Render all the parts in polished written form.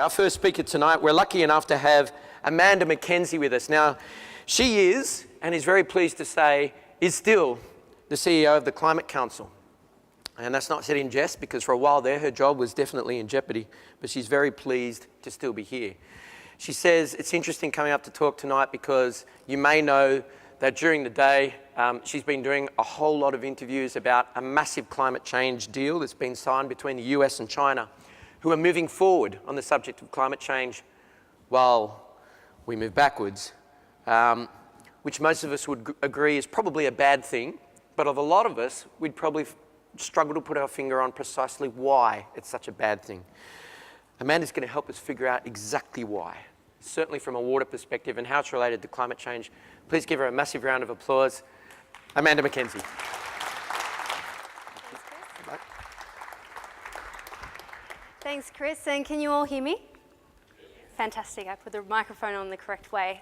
our first speaker tonight. We're lucky enough to have Amanda McKenzie with us. Now, she is, and is very pleased to say, is still the CEO of the Climate Council. And that's not said in jest, because for a while there, her job was definitely in jeopardy, but she's very pleased to still be here. She says it's interesting coming up to talk tonight because you may know that during the day, she's been doing a whole lot of interviews about a massive climate change deal that's been signed between the US and China, who are moving forward on the subject of climate change while we move backwards, which most of us would agree is probably a bad thing, but of a lot of us, we'd probably struggle to put our finger on precisely why it's such a bad thing. Amanda's going to help us figure out exactly why, certainly from a water perspective and how it's related to climate change. Please give her a massive round of applause. Amanda McKenzie. Thanks, Chris. And can you all hear me? Fantastic. I put the microphone on the correct way.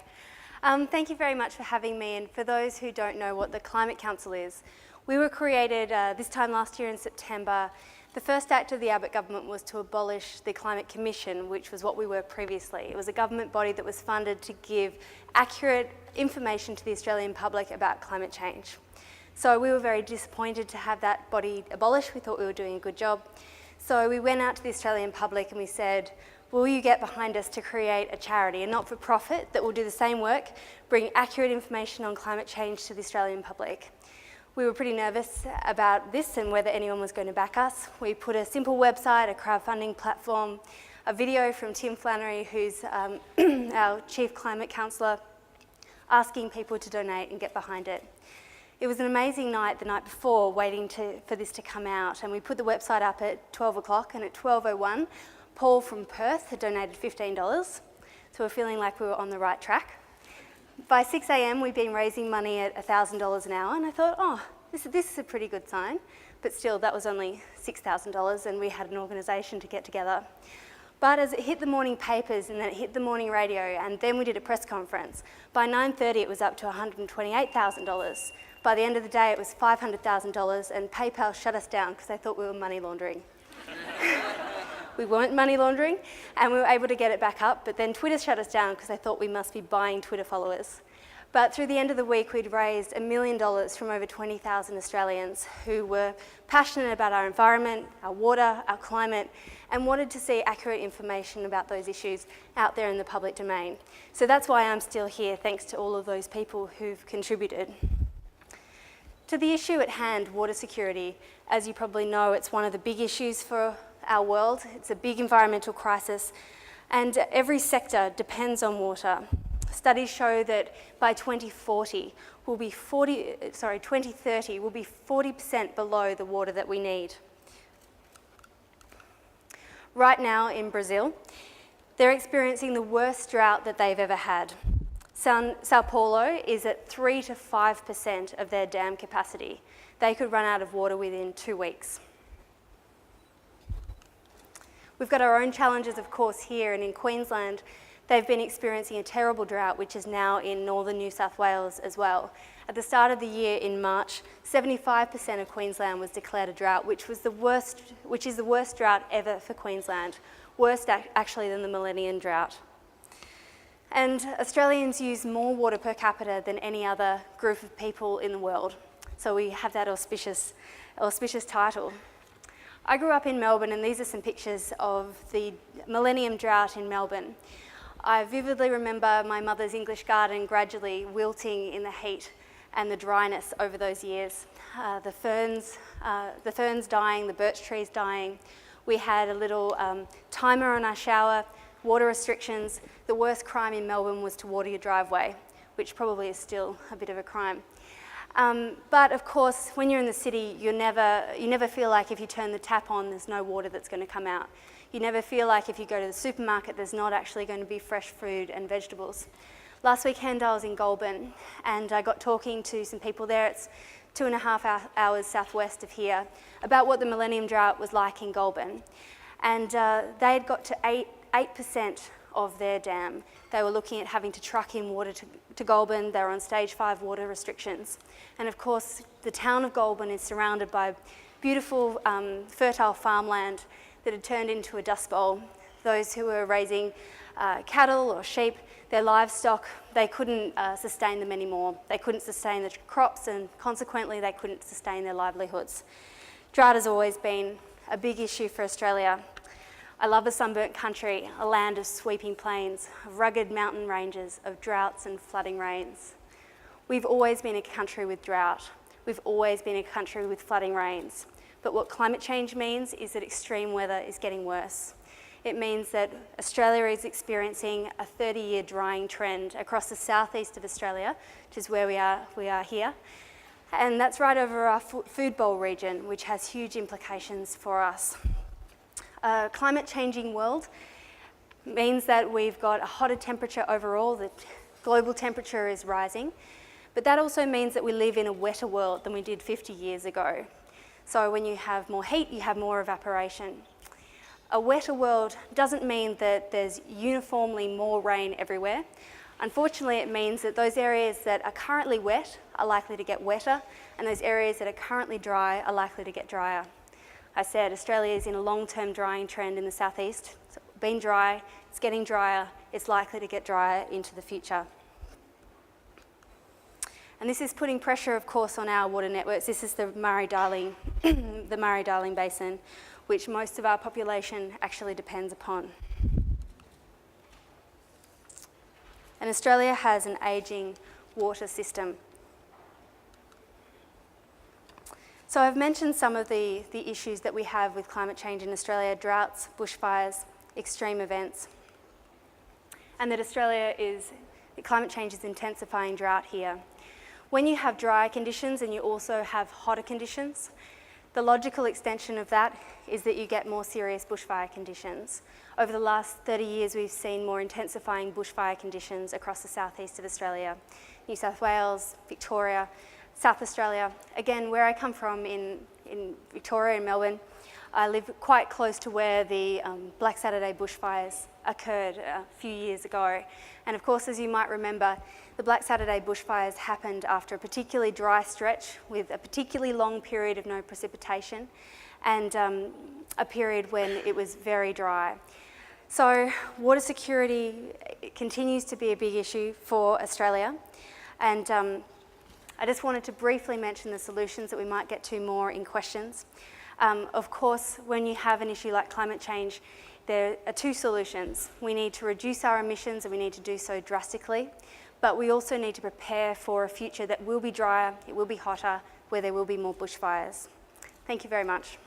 Thank you very much for having me. And for those who don't know what the Climate Council is, we were created this time last year in September. The first act of the Abbott government was to abolish the Climate Commission, which was what we were previously. It was a government body that was funded to give accurate information to the Australian public about climate change. So we were very disappointed to have that body abolished. We thought we were doing a good job. So we went out to the Australian public and we said, will you get behind us to create a charity, a not-for-profit that will do the same work, bring accurate information on climate change to the Australian public? We were pretty nervous about this and whether anyone was going to back us. We put a simple website, a crowdfunding platform, a video from Tim Flannery, who's our Chief Climate Counsellor, asking people to donate and get behind it. It was an amazing night the night before, waiting for this to come out, and we put the website up at 12 o'clock, and at 12:01, Paul from Perth had donated $15, so we're feeling like we were on the right track. By 6 a.m, we'd been raising money at $1,000 an hour, and I thought, oh, this is a pretty good sign. But still, that was only $6,000, and we had an organisation to get together. But as it hit the morning papers, and then it hit the morning radio, and then we did a press conference, by 9:30 it was up to $128,000. By the end of the day, it was $500,000, and PayPal shut us down because they thought we were money laundering. We weren't money laundering, and we were able to get it back up, but then Twitter shut us down because they thought we must be buying Twitter followers. But through the end of the week, we'd raised $1 million from over 20,000 Australians who were passionate about our environment, our water, our climate, and wanted to see accurate information about those issues out there in the public domain. So that's why I'm still here, thanks to all of those people who've contributed. To the issue at hand, water security, as you probably know, it's one of the big issues for our world. It's a big environmental crisis, and every sector depends on water. Studies show that by 2030, we'll be 40% below the water that we need. Right now in Brazil, they're experiencing the worst drought that they've ever had. Sao Paulo is at 3 to 5% of their dam capacity. They could run out of water within 2 weeks. We've got our own challenges, of course, here, and in Queensland, they've been experiencing a terrible drought, which is now in northern New South Wales as well. At the start of the year in March, 75% of Queensland was declared a drought, which is the worst drought ever for Queensland, worse actually than the millennium drought. And Australians use more water per capita than any other group of people in the world. So we have that auspicious title. I grew up in Melbourne, and these are some pictures of the millennium drought in Melbourne. I vividly remember my mother's English garden gradually wilting in the heat and the dryness over those years. The ferns dying, the birch trees dying. We had a little timer on our shower, water restrictions. The worst crime in Melbourne was to water your driveway, which probably is still a bit of a crime. But of course, when you're in the city, you never feel like if you turn the tap on, there's no water that's going to come out. You never feel like if you go to the supermarket, there's not actually going to be fresh fruit and vegetables. Last weekend, I was in Goulburn, and I got talking to some people there. It's 2.5 hours southwest of here, about what the millennium drought was like in Goulburn. And they had got to 8% of their dam. They were looking at having to truck in water to Goulburn. They were on stage 5 water restrictions. And of course, the town of Goulburn is surrounded by beautiful, fertile farmland that had turned into a dust bowl Those who were raising cattle or sheep, their livestock, they couldn't sustain them anymore. They couldn't sustain the crops, and consequently they couldn't sustain their livelihoods. Drought has always been a big issue for Australia. I love a sunburnt country, a land of sweeping plains, of rugged mountain ranges, of droughts and flooding rains. We've always been a country with drought. We've always been a country with flooding rains. But what climate change means is that extreme weather is getting worse. It means that Australia is experiencing a 30-year drying trend across the southeast of Australia, which is where we are here. And that's right over our food bowl region, which has huge implications for us. A climate changing world means that we've got a hotter temperature overall, the global temperature is rising, but that also means that we live in a wetter world than we did 50 years ago. So when you have more heat, you have more evaporation. A wetter world doesn't mean that there's uniformly more rain everywhere. Unfortunately, it means that those areas that are currently wet are likely to get wetter, and those areas that are currently dry are likely to get drier. I said Australia is in a long-term drying trend in the southeast. It's been dry, it's getting drier, it's likely to get drier into the future. And this is putting pressure, of course, on our water networks. This is the Murray-Darling, the Murray-Darling Basin, which most of our population actually depends upon. And Australia has an ageing water system. So I've mentioned some of the issues that we have with climate change in Australia: droughts, bushfires, extreme events. And that climate change is intensifying drought here. When you have drier conditions and you also have hotter conditions, the logical extension of that is that you get more serious bushfire conditions. Over the last 30 years, we've seen more intensifying bushfire conditions across the southeast of Australia, New South Wales, Victoria, South Australia. Again, where I come from in Victoria, in Melbourne, I live quite close to where the Black Saturday bushfires occurred a few years ago. And of course, as you might remember, the Black Saturday bushfires happened after a particularly dry stretch with a particularly long period of no precipitation and a period when it was very dry. So water security continues to be a big issue for Australia. And I just wanted to briefly mention the solutions that we might get to more in questions. Of course, when you have an issue like climate change, there are two solutions. We need to reduce our emissions, and we need to do so drastically, but we also need to prepare for a future that will be drier, it will be hotter, where there will be more bushfires. Thank you very much.